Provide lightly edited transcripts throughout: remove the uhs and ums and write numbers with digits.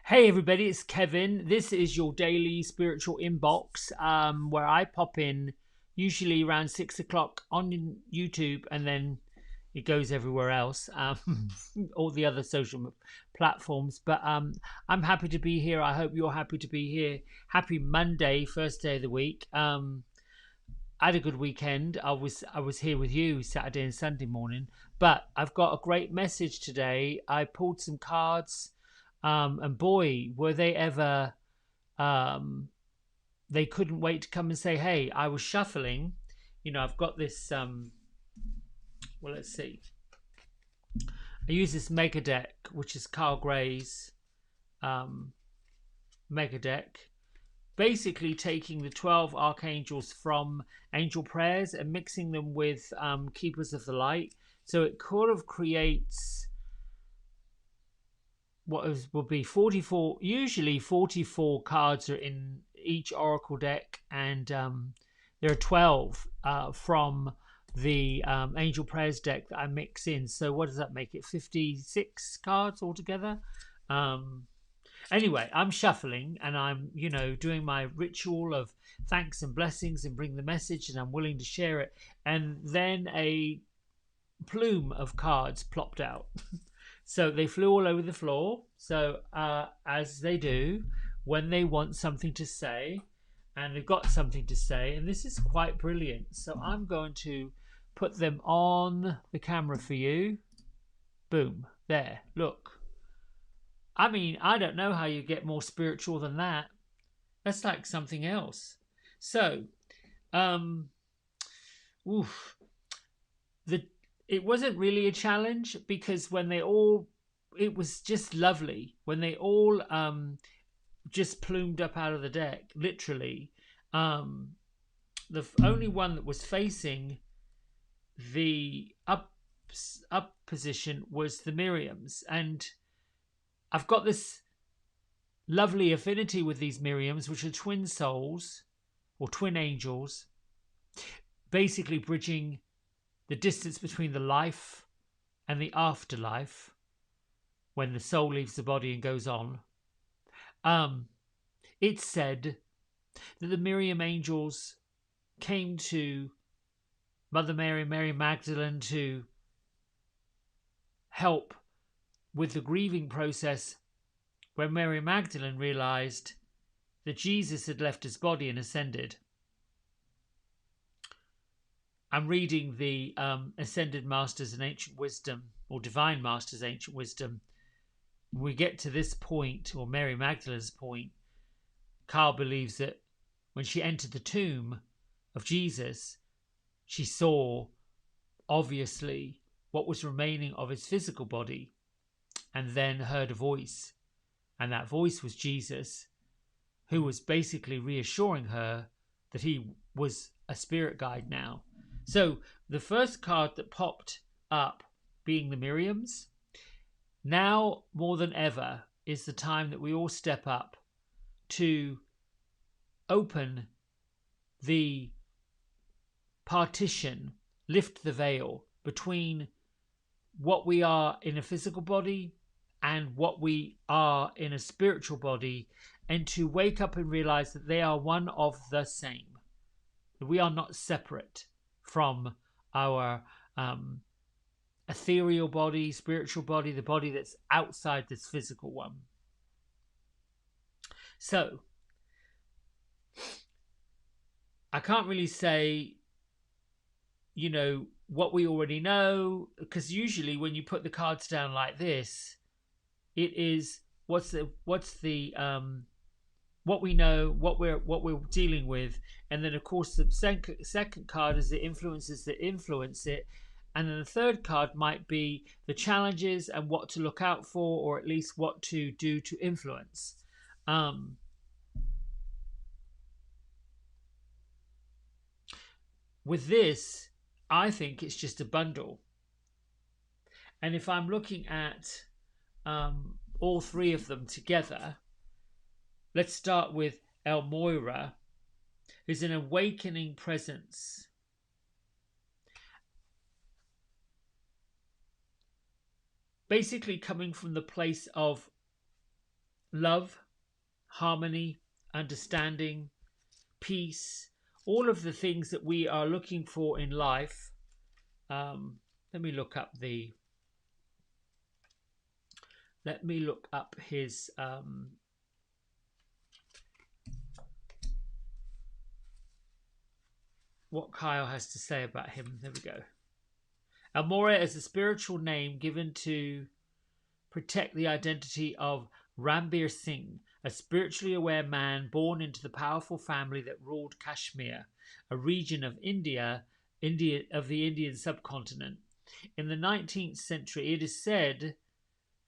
Hey everybody, it's Kevin. This is your daily spiritual inbox, where I pop in usually around 6 o'clock on YouTube, and then it goes everywhere else, all the other social platforms. But I'm happy to be here. I hope you're happy to be here. Happy Monday, first day of the week. I had a good weekend. I was here with you Saturday and Sunday morning, but I've got a great message today. I pulled some cards, and boy, were they ever. Um, they couldn't wait to come and say, "Hey, I was shuffling. I've got this. Well, let's see. I use this mega deck, which is Carl Gray's um, mega deck, basically taking the 12 archangels from angel prayers and mixing them with keepers of the light. So it kind of creates will be 44. Usually 44 cards are in each oracle deck, and there are 12 from the angel prayers deck that I mix in. So what does that make it? 56 cards altogether. Anyway, I'm shuffling, and I'm, doing my ritual of thanks and blessings and bring the message, and I'm willing to share it. And then a plume of cards plopped out. So they flew all over the floor. So, as they do when they want something to say, and they've got something to say, and this is quite brilliant. So I'm going to put them on the camera for you. Boom. There. Look. I mean, I don't know how you get more spiritual than that. That's like something else. So, um, oof, the it wasn't really a challenge, because it was just lovely when they all just plumed up out of the deck, literally. Um, the only one that was facing the up position was the Miriams, and I've got this lovely affinity with these Miriams, which are twin souls or twin angels, basically bridging the distance between the life and the afterlife when the soul leaves the body and goes on. It's said that the Miriam angels came to Mother Mary, Mary Magdalene, to help with the grieving process when Mary Magdalene realized that Jesus had left his body and ascended. I'm reading the Ascended Masters in Ancient Wisdom, or Divine Masters Ancient Wisdom. When we get to this point, or Mary Magdalene's point, Carl believes that when she entered the tomb of Jesus, she saw, obviously, what was remaining of his physical body, and then heard a voice. And that voice was Jesus, who was basically reassuring her that he was a spirit guide now. So the first card that popped up, being the Miriams, now more than ever is the time that we all step up to open the partition, lift the veil between what we are in a physical body and what we are in a spiritual body, and to wake up and realize that they are one of the same. We are not separate from our ethereal body, spiritual body, the body that's outside this physical one. So, I can't really say, what we already know, because usually when you put the cards down like this, it is what's the what we know, what we're dealing with, and then of course the second card is the influences that influence it, and then the third card might be the challenges and what to look out for, or at least what to do to influence. With this, I think it's just a bundle, and if I'm looking at all three of them together, let's start with El Moira, who's an awakening presence. Basically coming from the place of love, harmony, understanding, peace, all of the things that we are looking for in life. Um, let me look up the. Let me look up his. What Kyle has to say about him. There we go. Almora is a spiritual name given to protect the identity of Rambir Singh, a spiritually aware man born into the powerful family that ruled Kashmir, a region of India of the Indian subcontinent. In the 19th century, it is said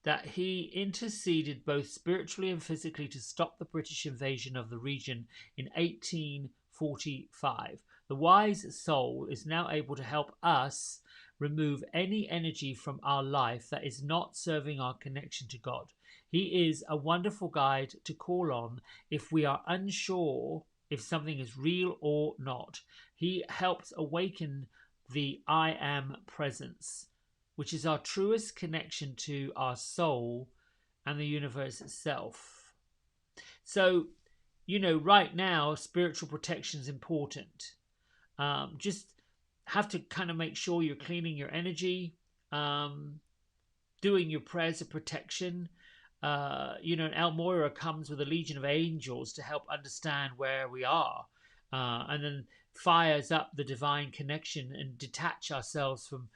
that he interceded both spiritually and physically to stop the British invasion of the region in 1845. The wise soul is now able to help us remove any energy from our life that is not serving our connection to God. He is a wonderful guide to call on if we are unsure if something is real or not. He helps awaken the I am presence, which is our truest connection to our soul and the universe itself. So, right now, spiritual protection is important. Just have to kind of make sure you're cleaning your energy, doing your prayers of protection. And El Moira comes with a legion of angels to help understand where we are, and then fires up the divine connection and detach ourselves from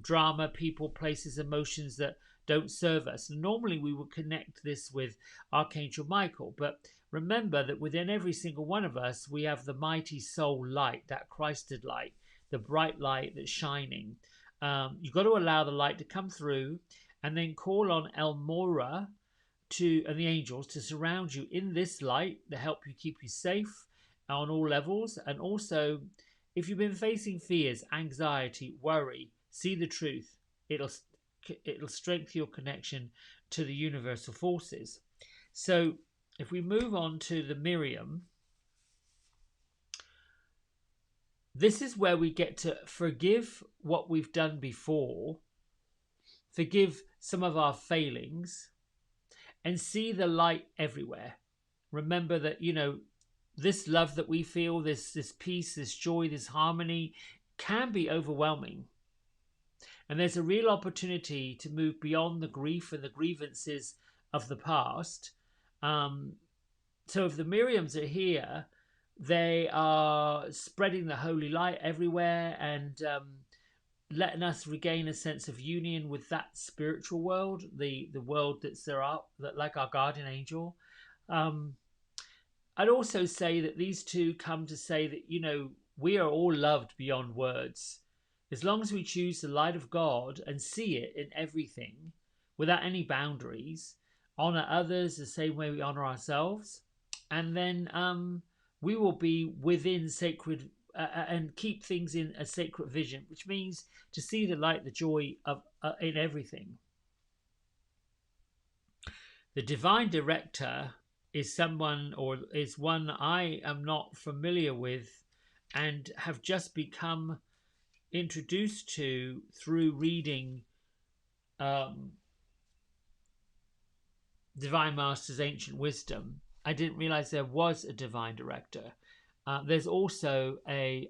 drama, people, places, emotions that don't serve us. And normally we would connect this with Archangel Michael, but remember that within every single one of us we have the mighty soul light, that Christed light, the bright light that's shining. You've got to allow the light to come through, and then call on El Mora and the angels to surround you in this light to help you keep you safe on all levels. And also, if you've been facing fears, anxiety, worry, see the truth. It'll strengthen your connection to the universal forces. So if we move on to the Miriam, this is where we get to forgive what we've done before, forgive some of our failings, and see the light everywhere. Remember that, this love that we feel, this peace, this joy, this harmony can be overwhelming. And there's a real opportunity to move beyond the grief and the grievances of the past. So if the Miriams are here, they are spreading the holy light everywhere and letting us regain a sense of union with that spiritual world, the world that's there out, that like our guardian angel. I'd also say that these two come to say that, we are all loved beyond words. As long as we choose the light of God and see it in everything without any boundaries, honor others the same way we honor ourselves, and then we will be within sacred and keep things in a sacred vision, which means to see the light, the joy of in everything. The divine director is one I am not familiar with and have just become introduced to through reading Divine Master's Ancient Wisdom. I didn't realize there was a divine director. There's also a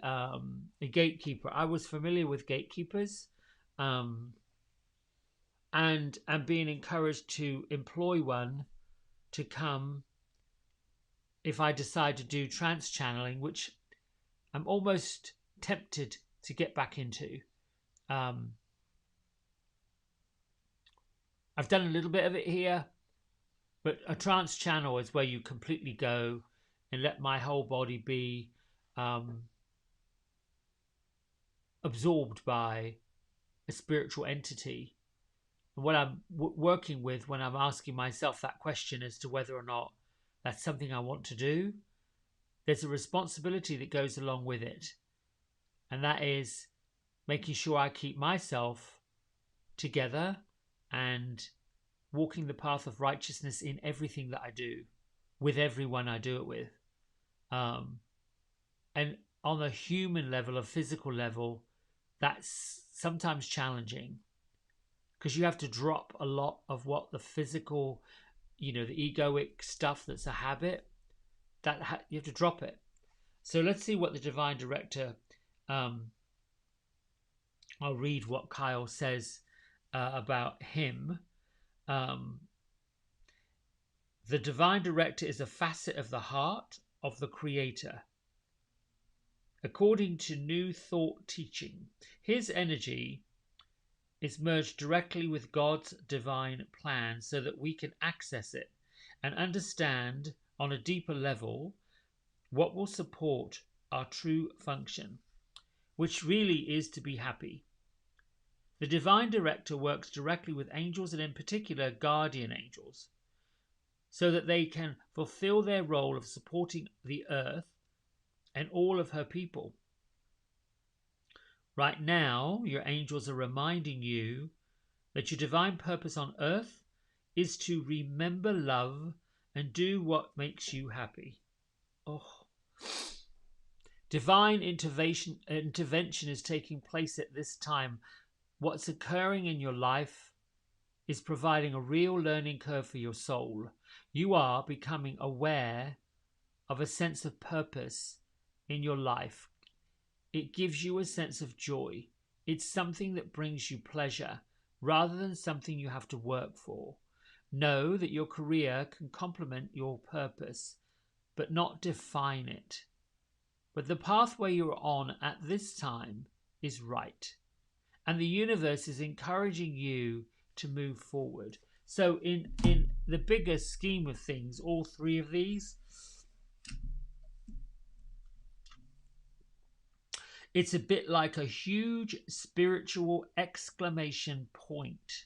gatekeeper. I was familiar with gatekeepers, and I'm being encouraged to employ one to come if I decide to do trance channeling, which I'm almost tempted to get back into. I've done a little bit of it here, but a trance channel is where you completely go and let my whole body be absorbed by a spiritual entity. And what I'm working with when I'm asking myself that question as to whether or not that's something I want to do, there's a responsibility that goes along with it. And that is making sure I keep myself together and walking the path of righteousness in everything that I do, with everyone I do it with. And on a human level, a physical level, that's sometimes challenging because you have to drop a lot of what the physical the egoic stuff that's a habit, you have to drop it. So let's see what the divine director. Um, I'll read what Kyle says about him. Um, the divine director is a facet of the heart of the creator. According to New Thought teaching, his energy is merged directly with God's divine plan so that we can access it and understand on a deeper level what will support our true function, which really is to be happy. The divine director works directly with angels, and in particular guardian angels, so that they can fulfill their role of supporting the earth and all of her people. Right now, your angels are reminding you that your divine purpose on earth is to remember love and do what makes you happy. Oh. Divine intervention is taking place at this time. What's occurring in your life is providing a real learning curve for your soul. You are becoming aware of a sense of purpose in your life. It gives you a sense of joy. It's something that brings you pleasure rather than something you have to work for. Know that your career can complement your purpose, but not define it. But the pathway you're on at this time is right. And the universe is encouraging you to move forward. So in the bigger scheme of things, all three of these, it's a bit like a huge spiritual exclamation point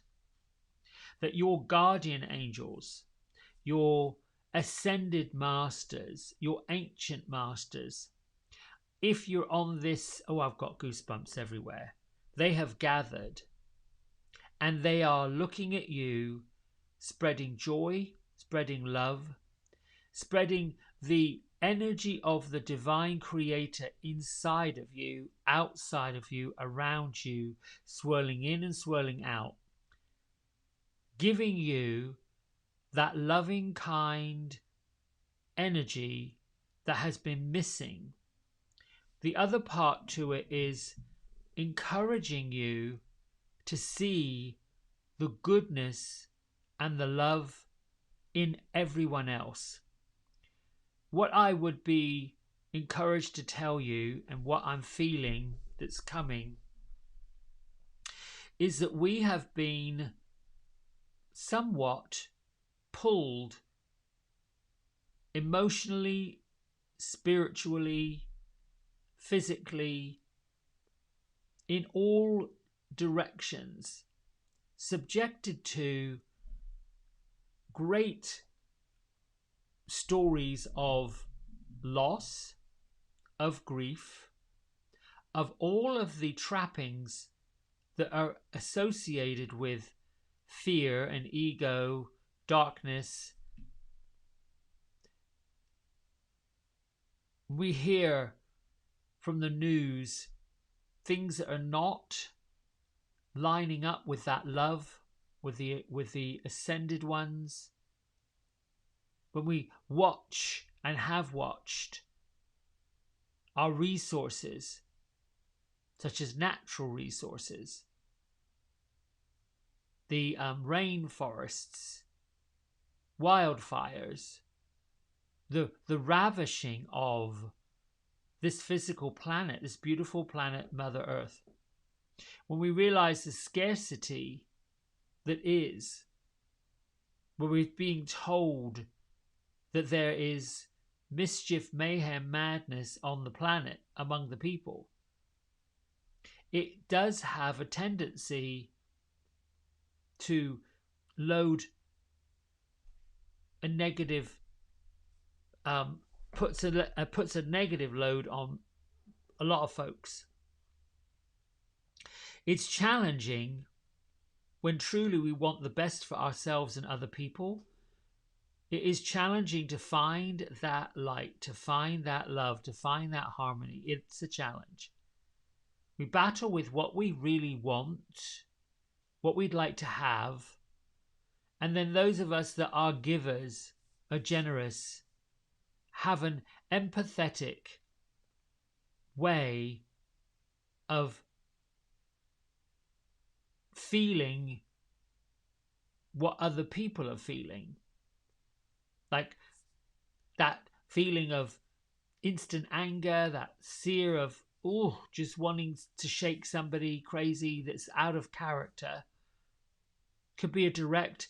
that your guardian angels, your ascended masters, your ancient masters, if you're on this, oh, I've got goosebumps everywhere. They have gathered and they are looking at you, spreading joy, spreading love, spreading the energy of the divine creator inside of you, outside of you, around you, swirling in and swirling out, giving you that loving, kind energy that has been missing. The other part to it is encouraging you to see the goodness and the love in everyone else. What I would be encouraged to tell you, and what I'm feeling that's coming, is that we have been somewhat pulled emotionally, spiritually, physically, in all directions, subjected to great stories of loss, of grief, of all of the trappings that are associated with fear and ego, darkness. We hear from the news things that are not lining up with that love, with the ascended ones. When we watch and have watched our resources, such as natural resources, the rainforests, wildfires, the ravishing of this physical planet, this beautiful planet, Mother Earth. When we realize the scarcity that is, when we're being told that there is mischief, mayhem, madness on the planet among the people, it does have a tendency to load a negative, puts a negative load on a lot of folks. It's challenging when truly we want the best for ourselves and other people. It is challenging to find that light, to find that love, to find that harmony. It's a challenge. We battle with what we really want, what we'd like to have, And then those of us that are givers, are generous, have an empathetic way of feeling what other people are feeling. Like that feeling of instant anger, that sear of, oh, just wanting to shake somebody crazy that's out of character, could be a direct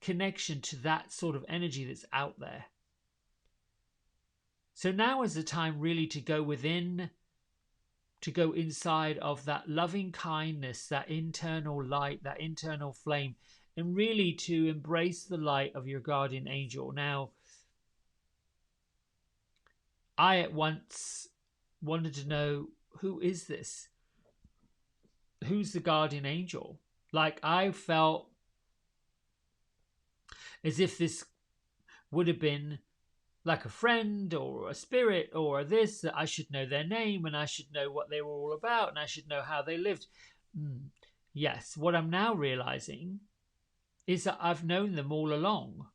connection to that sort of energy that's out there. So now is the time really to go within, to go inside of that loving kindness, that internal light, that internal flame, and really to embrace the light of your guardian angel. Now, I at once wanted to know, who is this? Who's the guardian angel? Like, I felt as if this would have been like a friend or a spirit or this, that I should know their name and I should know what they were all about and I should know how they lived. Yes, what I'm now realizing is that I've known them all along.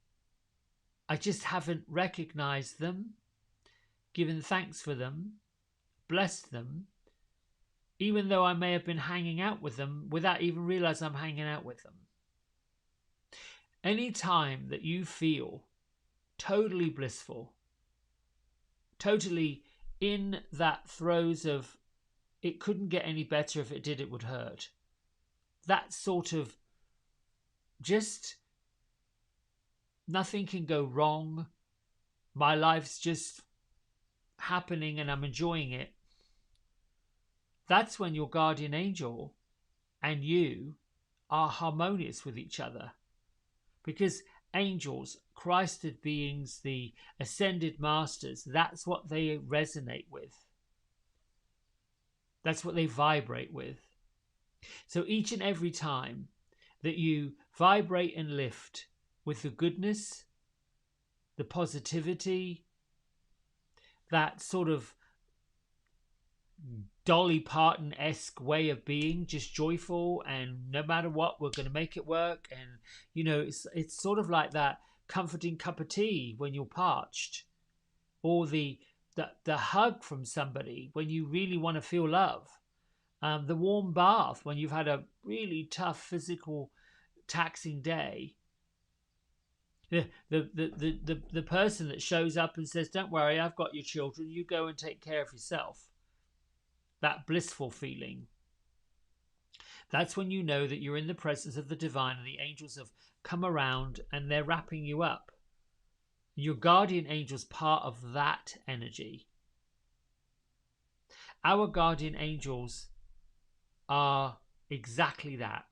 I just haven't recognized them, given thanks for them, blessed them, even though I may have been hanging out with them without even realizing I'm hanging out with them. Any time that you feel totally blissful, totally in that throes of, it couldn't get any better, if it did it would hurt, that sort of just nothing can go wrong, my life's just happening and I'm enjoying it, that's when your guardian angel and you are harmonious with each other. Because angels, Christed beings, the ascended masters, that's what they resonate with. That's what they vibrate with. So each and every time that you vibrate and lift with the goodness, the positivity, that sort of Dolly Parton-esque way of being, just joyful, and no matter what, we're going to make it work. And you know, it's sort of like that comforting cup of tea when you're parched, or the hug from somebody when you really want to feel love, the warm bath when you've had a really tough physical taxing day, the person that shows up and says, don't worry, I've got your children, you go and take care of yourself. That blissful feeling. That's when you know that you're in the presence of the divine and the angels have come around and they're wrapping you up. Your guardian angel's part of that energy. Our guardian angels are exactly that.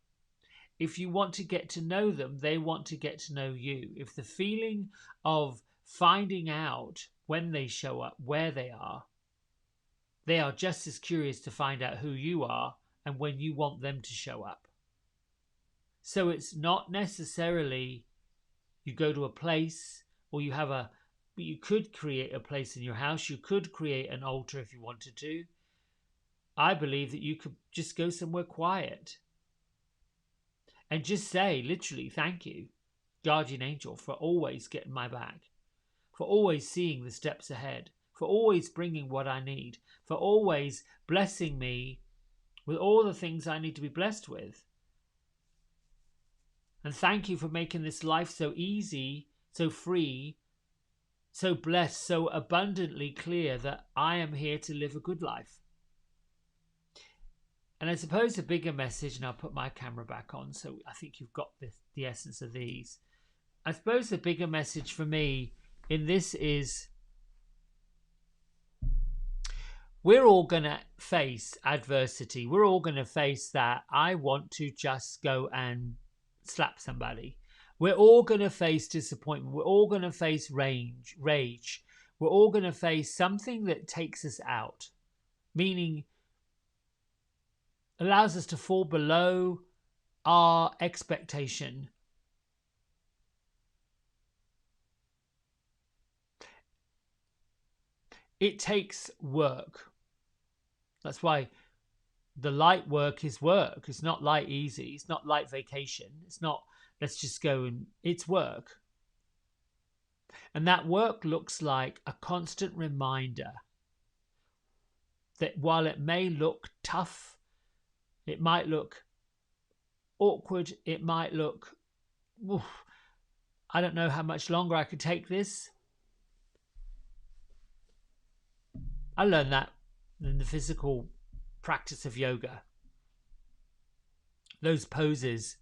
If you want to get to know them, they want to get to know you. If the feeling of finding out when they show up, where they are just as curious to find out who you are and when you want them to show up. So it's not necessarily you go to a place, or you could create a place in your house. You could create an altar if you wanted to. I believe that you could just go somewhere quiet and just say, literally, thank you, guardian angel, for always getting my back, for always seeing the steps ahead, for always bringing what I need, for always blessing me with all the things I need to be blessed with. And thank you for making this life so easy, so free, so blessed, so abundantly clear that I am here to live a good life. And I suppose the bigger message, and I'll put my camera back on so I think you've got the essence of these. I suppose the bigger message for me in this is, we're all going to face adversity. We're all going to face that I want to just go and slap somebody. We're all going to face disappointment. We're all going to face rage. We're all going to face something that takes us out, meaning allows us to fall below our expectation. It takes work. That's why the light work is work. It's not light easy. It's not light vacation. It's not let's just go and it's work. And that work looks like a constant reminder that while it may look tough, it might look awkward, it might look, oof, I don't know how much longer I could take this. I learned that in the physical practice of yoga. Those poses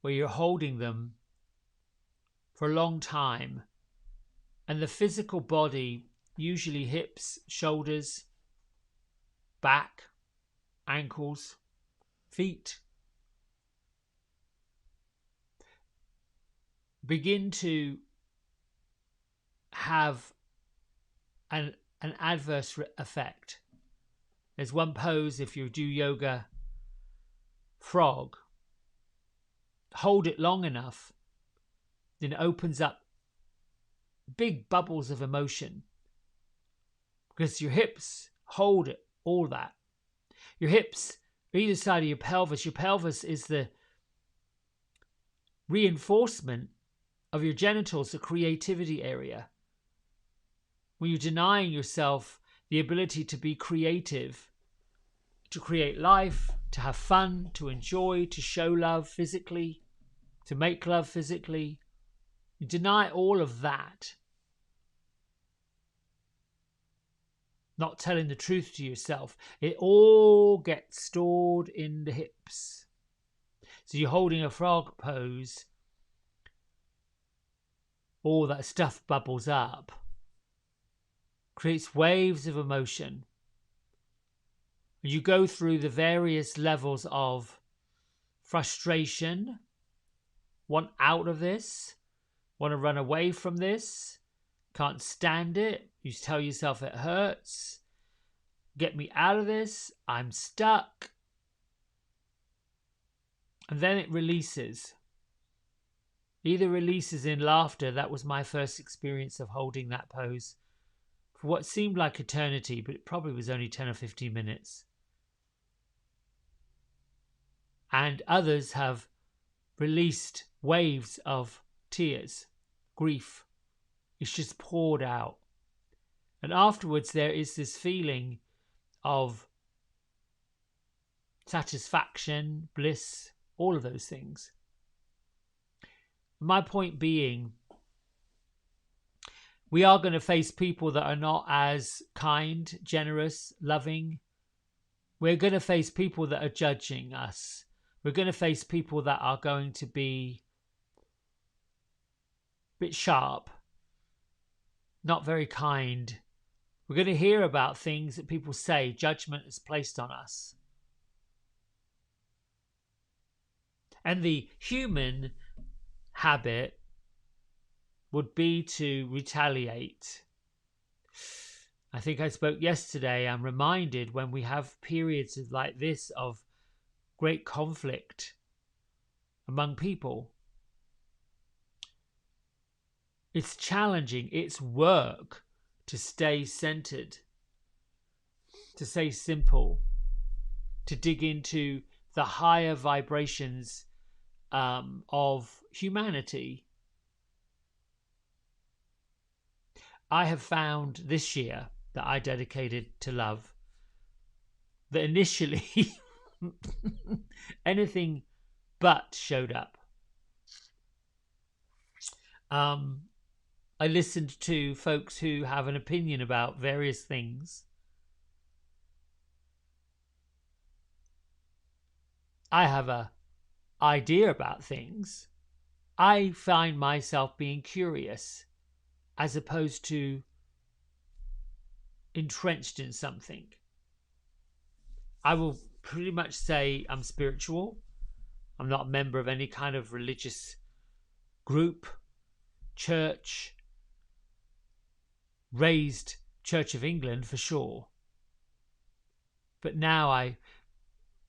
where you're holding them for a long time, and the physical body, usually hips, shoulders, back, ankles, feet, begin to have an adverse effect. There's one pose, if you do yoga, frog. Hold it long enough, then it opens up big bubbles of emotion, because your hips hold it, all that. Your hips are either side of your pelvis. Your pelvis is the reinforcement of your genitals, the creativity area. When you're denying yourself the ability to be creative, to create life, to have fun, to enjoy, to show love physically, to make love physically, you deny all of that. Not telling the truth to yourself. It all gets stored in the hips. So you're holding a frog pose, all that stuff bubbles up, creates waves of emotion. And you go through the various levels of frustration, want out of this, want to run away from this, can't stand it. You tell yourself it hurts. Get me out of this. I'm stuck. And then it releases. Either releases in laughter. That was my first experience of holding that pose for what seemed like eternity, but it probably was only 10 or 15 minutes. And others have released waves of tears, grief. It's just poured out. And afterwards, there is this feeling of satisfaction, bliss, all of those things. My point being, we are going to face people that are not as kind, generous, loving. We're going to face people that are judging us. We're going to face people that are going to be a bit sharp, not very kind. We're going to hear about things that people say judgment is placed on us. And the human habit would be to retaliate. I think I spoke yesterday. I'm reminded when we have periods of like this of great conflict among people. It's challenging. It's work to stay centered, to stay simple, to dig into the higher vibrations of humanity. I have found this year that I dedicated to love that initially anything but showed up. I listened to folks who have an opinion about various things. I have an idea about things. I find myself being curious as opposed to entrenched in something. I will pretty much say I'm spiritual. I'm not a member of any kind of religious group, church, raised Church of England for sure. But now I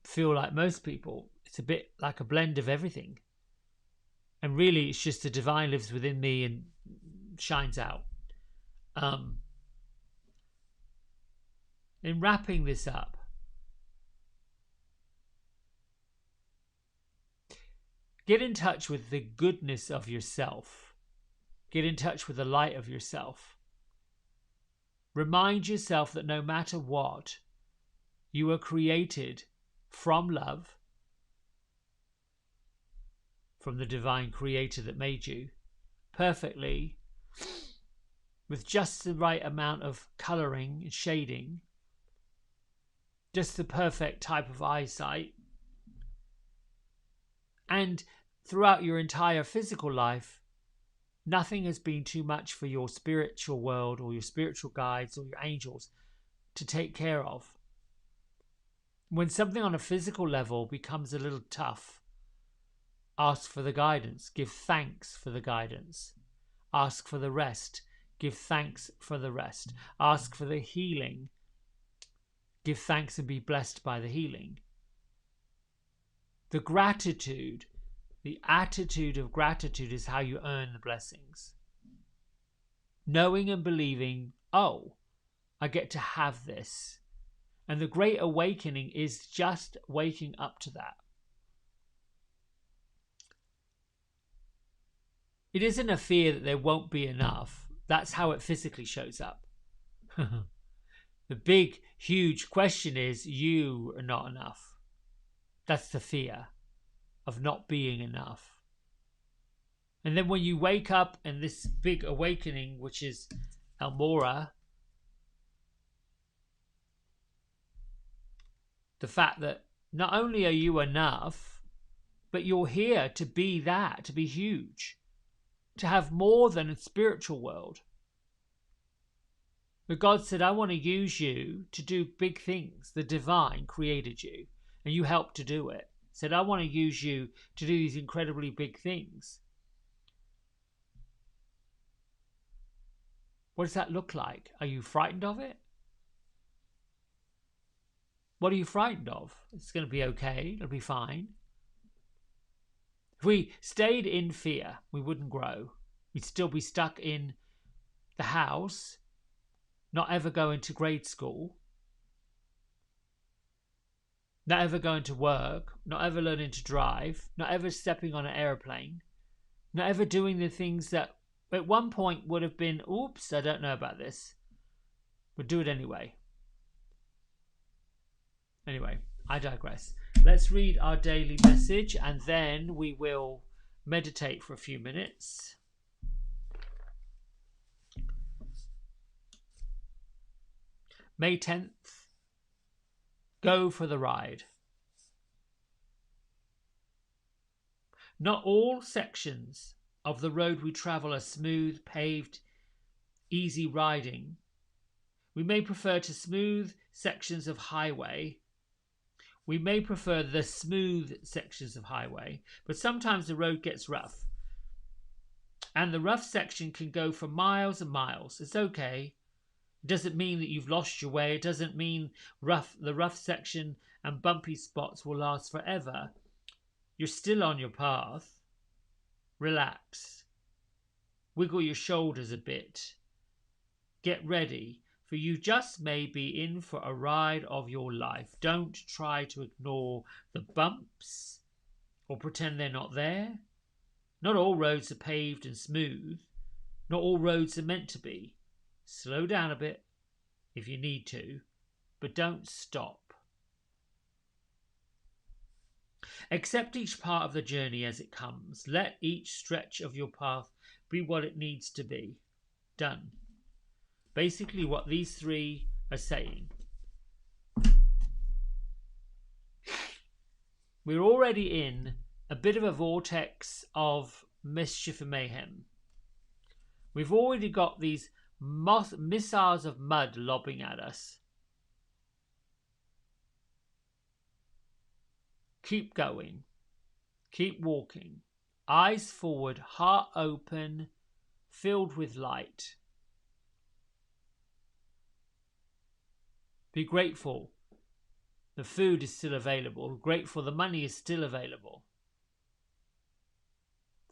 feel like most people, it's a bit like a blend of everything. And really, it's just the divine lives within me and shines out. In wrapping this up, Get in touch with the goodness of yourself. Get in touch with the light of yourself. Remind yourself that no matter what, you were created from love, from the divine creator that made you, perfectly, with just the right amount of colouring and shading, just the perfect type of eyesight. And throughout your entire physical life, nothing has been too much for your spiritual world or your spiritual guides or your angels to take care of. When something on a physical level becomes a little tough, ask for the guidance. Give thanks for the guidance. Ask for the rest. Give thanks for the rest. Ask for the healing. Give thanks and be blessed by the healing. The gratitude, the attitude of gratitude is how you earn the blessings. Knowing and believing, oh, I get to have this. And the Great Awakening is just waking up to that. It isn't a fear that there won't be enough. That's how it physically shows up. The big, huge question is, you are not enough. That's the fear of not being enough. And then when you wake up in this big awakening, which is Elmora, the fact that not only are you enough, but you're here to be that, to be huge, to have more than a spiritual world. But God said, I want to use you to do big things. The divine created you, and you helped to do it. Said, I want to use you to do these incredibly big things. What does that look like? Are you frightened of it? What are you frightened of? It's going to be okay. It'll be fine. If we stayed in fear, we wouldn't grow. We'd still be stuck in the house, not ever going to grade school, not ever going to work, not ever learning to drive, not ever stepping on an aeroplane, not ever doing the things that at one point would have been, oops, I don't know about this. We'll do it anyway. Anyway, I digress. Let's read our daily message and then we will meditate for a few minutes. May 10th. Go for the ride. Not all sections of the road we travel are smooth, paved, easy riding. We may prefer to smooth sections of highway. We may prefer the smooth sections of highway, but sometimes the road gets rough. And the rough section can go for miles and miles. It's okay. It doesn't mean that you've lost your way. It doesn't mean the rough section and bumpy spots will last forever. You're still on your path. Relax. Wiggle your shoulders a bit. Get ready, for you just may be in for a ride of your life. Don't try to ignore the bumps or pretend they're not there. Not all roads are paved and smooth. Not all roads are meant to be. Slow down a bit if you need to, but don't stop. Accept each part of the journey as it comes. Let each stretch of your path be what it needs to be. Done. Basically what these three are saying. We're already in a bit of a vortex of mischief and mayhem. We've already got these missiles of mud lobbing at us. Keep going. Keep walking. Eyes forward, heart open, filled with light. Be grateful. The food is still available. Grateful the money is still available.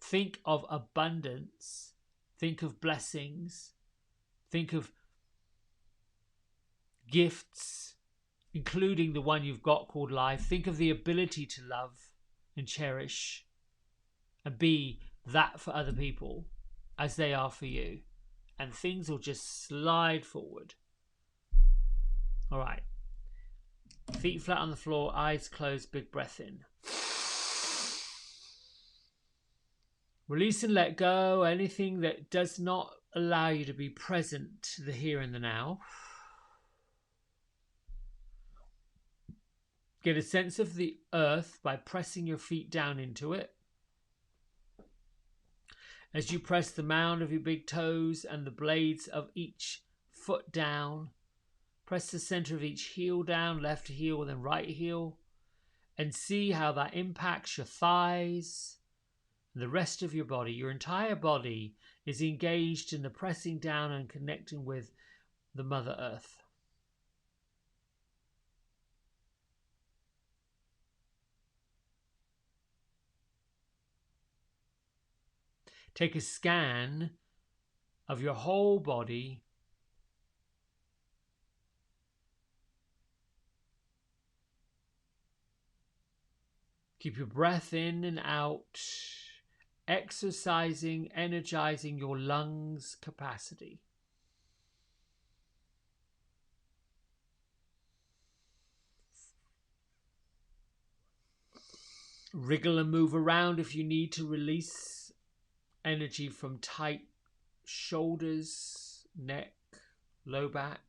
Think of abundance. Think of blessings. Think of gifts, including the one you've got called life. Think of the ability to love and cherish. and be that for other people as they are for you. And things will just slide forward. All right. Feet flat on the floor, eyes closed, big breath in. Release and let go anything that does not allow you to be present to the here and the now. Get a sense of the earth by pressing your feet down into it. As you press the mound of your big toes and the blades of each foot down, press the center of each heel down, left heel, then right heel, and see how that impacts your thighs and the rest of your body. Your entire body is engaged in the pressing down and connecting with the Mother Earth. Take a scan of your whole body. Keep your breath in and out, exercising, energizing your lungs' capacity. Wriggle and move around if you need to release energy from tight shoulders, neck, low back.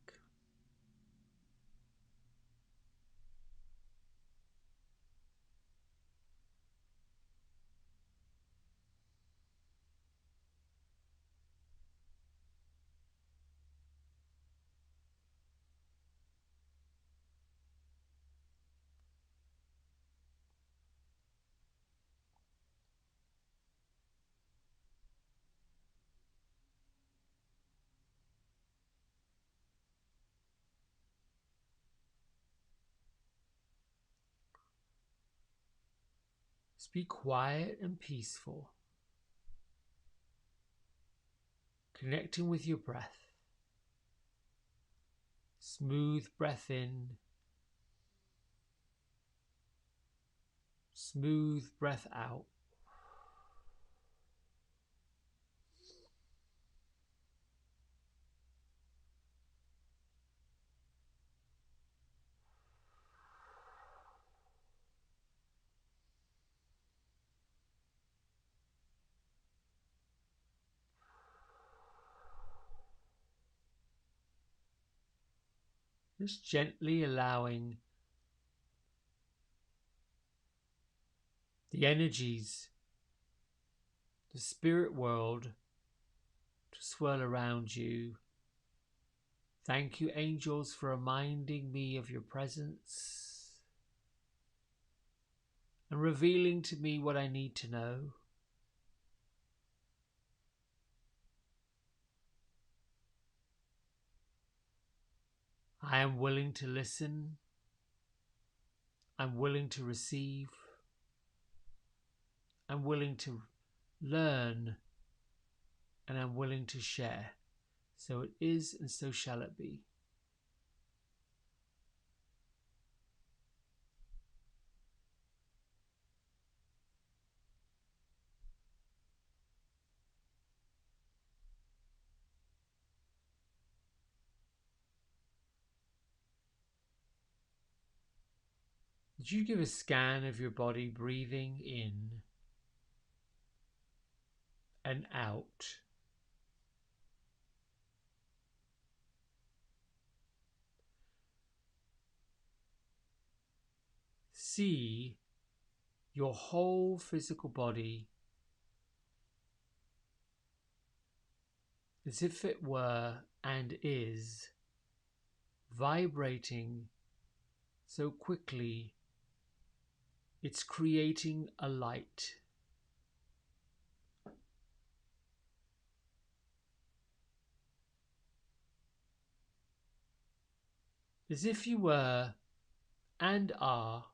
Just be quiet and peaceful, connecting with your breath. Smooth breath in, smooth breath out. Just gently allowing the energies, the spirit world to swirl around you. Thank you, angels, for reminding me of your presence and revealing to me what I need to know. I am willing to listen. I'm willing to receive. I'm willing to learn. And I'm willing to share. So it is, and so shall it be. Did you give a scan of your body, breathing in and out? See your whole physical body as if it were and is vibrating so quickly it's creating a light. As if you were and are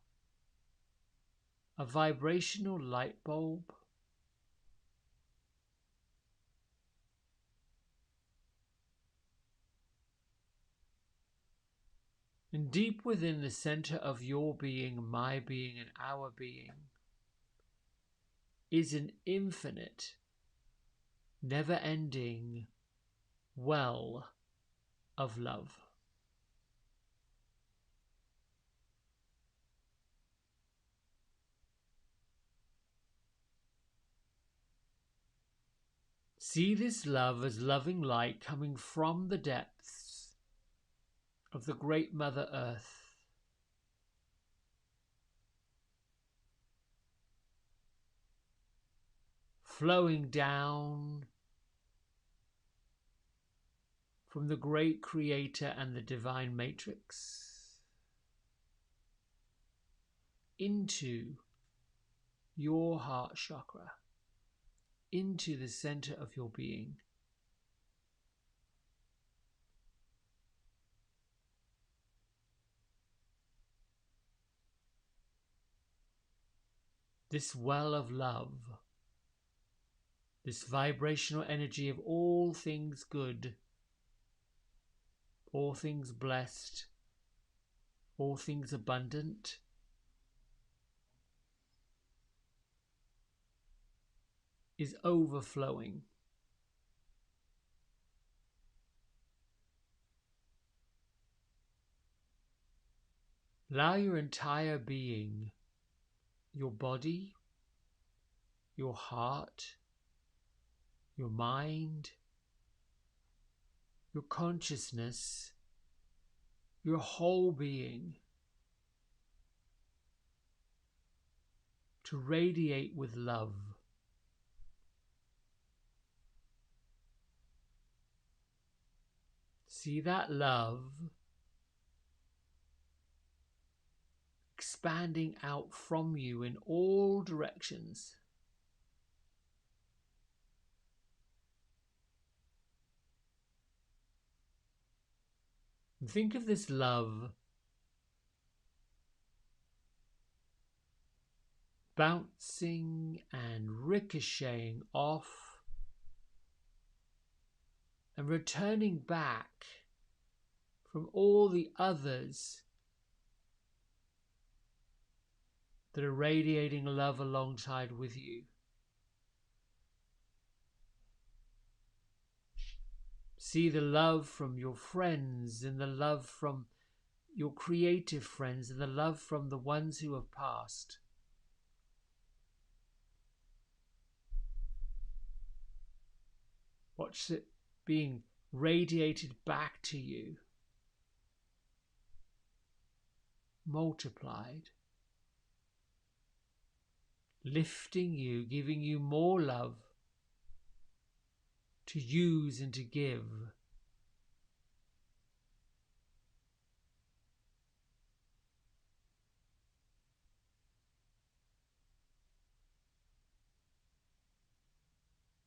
a vibrational light bulb. And deep within the center of your being, my being, and our being, is an infinite, never-ending well of love. See this love as loving light coming from the depths of the great Mother Earth, flowing down from the great Creator and the Divine Matrix into your heart chakra, into the center of your being. This well of love, this vibrational energy of all things good, all things blessed, all things abundant, is overflowing. Allow your entire being, your body, your heart, your mind, your consciousness, your whole being to radiate with love. See that love expanding out from you in all directions. And think of this love bouncing and ricocheting off and returning back from all the others that are radiating love alongside with you. See the love from your friends and the love from your creative friends and the love from the ones who have passed. Watch it being radiated back to you, multiplied, lifting you, giving you more love to use and to give.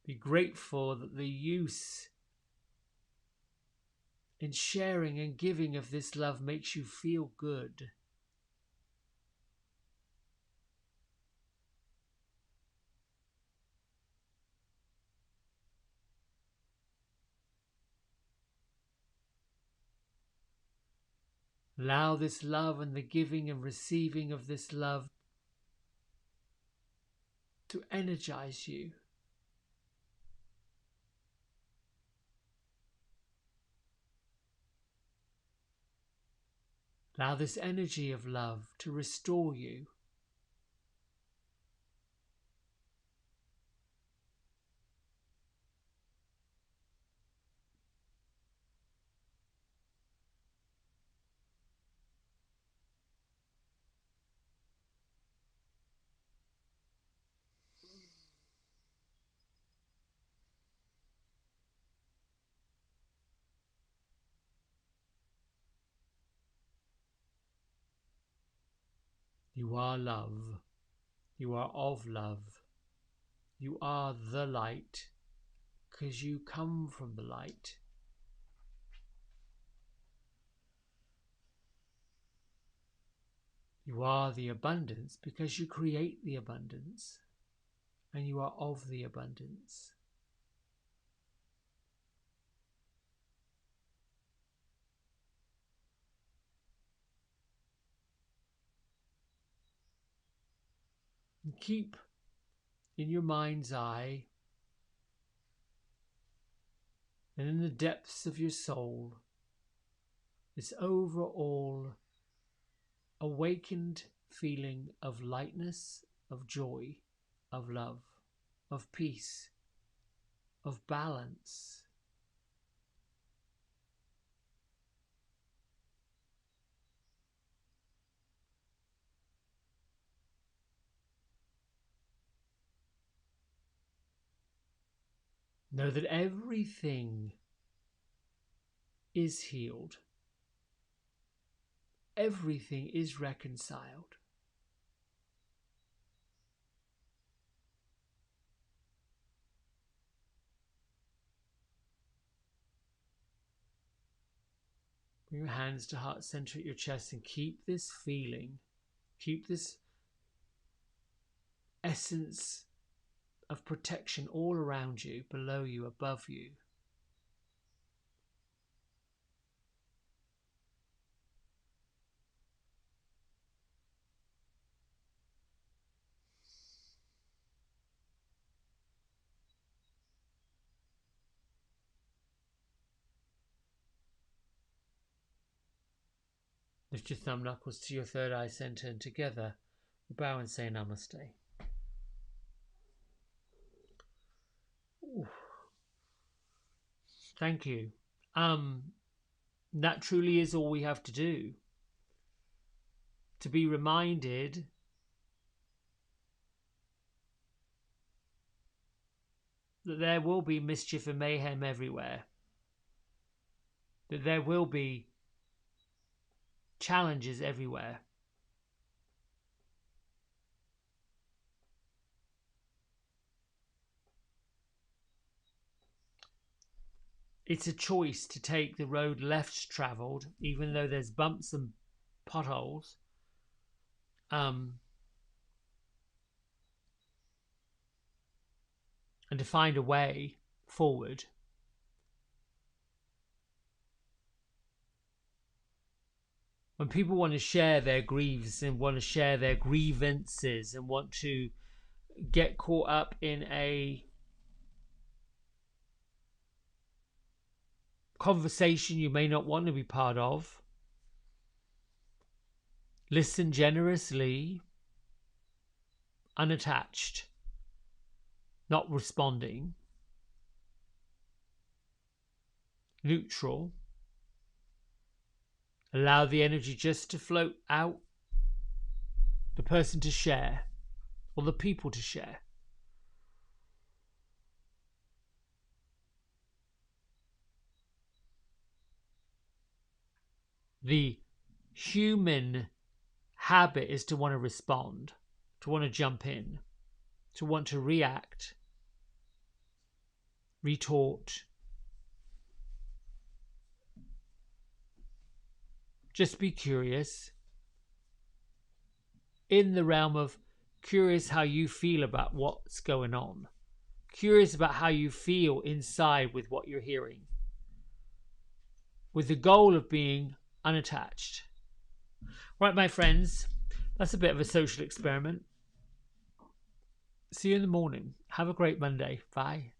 Be grateful that the use and sharing and giving of this love makes you feel good. Allow this love and the giving and receiving of this love to energize you. Allow this energy of love to restore you. You are love. You are of love. You are the light because you come from the light. You are the abundance because you create the abundance and you are of the abundance. And keep in your mind's eye and in the depths of your soul, this overall awakened feeling of lightness, of joy, of love, of peace, of balance. Know that everything is healed. Everything is reconciled. Bring your hands to heart center at your chest and keep this feeling, keep this essence of protection all around you, below you, above you. Lift your thumb knuckles to your third eye center, and together we'll bow and say namaste. Ooh. Thank you. That truly is all we have to do. To be reminded that there will be mischief and mayhem everywhere. That there will be challenges everywhere. It's a choice to take the road less traveled, even though there's bumps and potholes. And to find a way forward. When people want to share their griefs and want to share their grievances and want to get caught up in a conversation you may not want to be part of, listen generously, unattached, not responding, neutral. Allow the energy just to float out, the person to share, or the people to share. The human habit is to want to respond, to want to jump in, to want to react, retort. Just be curious. In the realm of curious how you feel about what's going on. Curious about how you feel inside with what you're hearing. With the goal of being unattached. Right, my friends, that's a bit of a social experiment. See you in the morning. Have a great Monday. Bye.